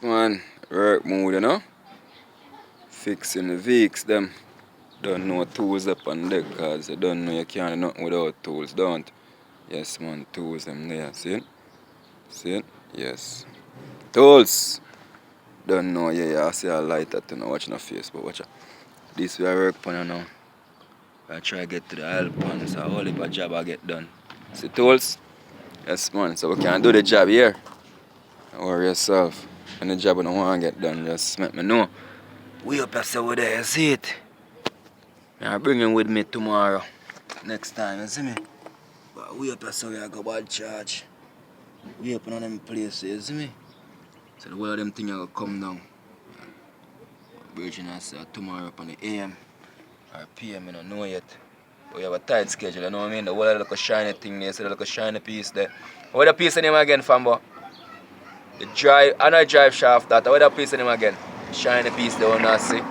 Yes, man. Work mode, you know. Fixing the Vicks, them. Don't know tools up on deck, cause you don't know you can't do nothing without tools, don't. Yes, man. Tools, them there. See it? See it? Yes. Tools. Don't know, yeah, I see a light that you know, watching a face, but watch out. This way I work on now. I try to get to the oil pan, so all of a job I get done. See tools? Yes, man. So we can do the job here. Don't worry yourself. And the job I don't want to get done, just let me know. We up here, so there, you see it? I'll bring him with me tomorrow. Next time, you see me? But we up here, so I go bad charge. We up on them places, you see me? So the whole of them things will come down. Virgin I say tomorrow up on the AM or PM, I don't know yet. But we have a tight schedule, you know what I mean? The whole of the little shiny thing there, so the little shiny piece there. What the piece name again, fambo? The drive, I know drive shaft that. What the piece name again? Shiny piece there, you see?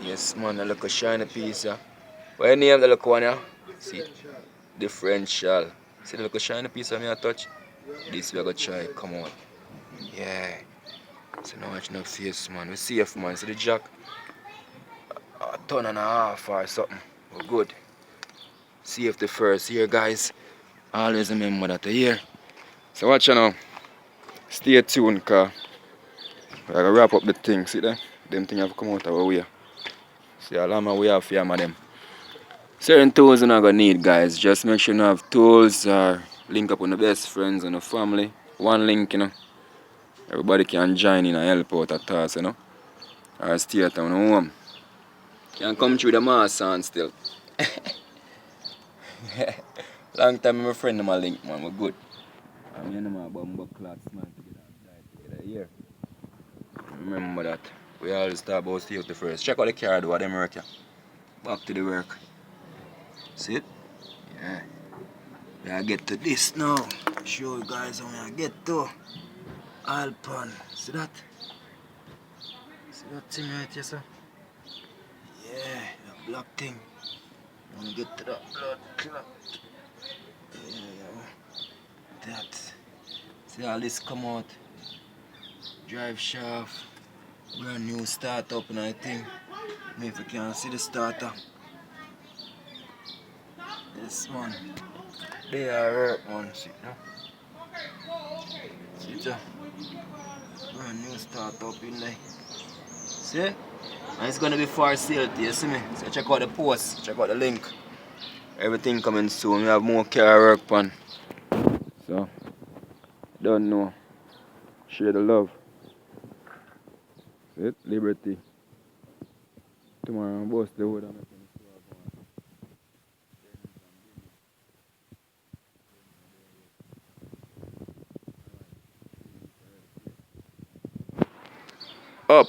Yes, man, the little shiny piece, yeah. What you name the little one, yeah? See? Differential. See the little shiny piece of me I touch? This we are going to try come out. Yeah. So now watch no face, man. We safe, man. See the jack? A ton and a half or something. We're good. Safe the first here, guys. Always remember that here. So watch you now. Stay tuned, cause we're gonna wrap up the thing. See that? Them things have come out of our way. See how long we have for them. Certain tools you're not gonna need, guys. Just make sure you have tools or link up with the best friends and the family. One link, you know. Everybody can join in and help out at task, you know. Or stay at home. Can come through the mass and still. Long time my friend my link, man. We're good. I mean, I'm about bumbo class, man, together here. Remember that. We always talk about safety first. Check out the car, do them work. Back to the work. See it? Yeah. We I get to this now. Show you guys how I get to Alpan. See that? See that thing right here, sir? Yeah, that black thing. I want to get to that blood clot. Yeah, that. See all this come out. Drive shaft. Brand new startup and I think. If you can see the starter. This one. They are hurt one. See now. See it? Brand new startup in there. See? And it's gonna be for sale, you see me? So check out the post, check out the link. Everything coming soon. We have more car work on. So don't know. Share the love. See it? Liberty. Tomorrow I'm boss the wood. Up.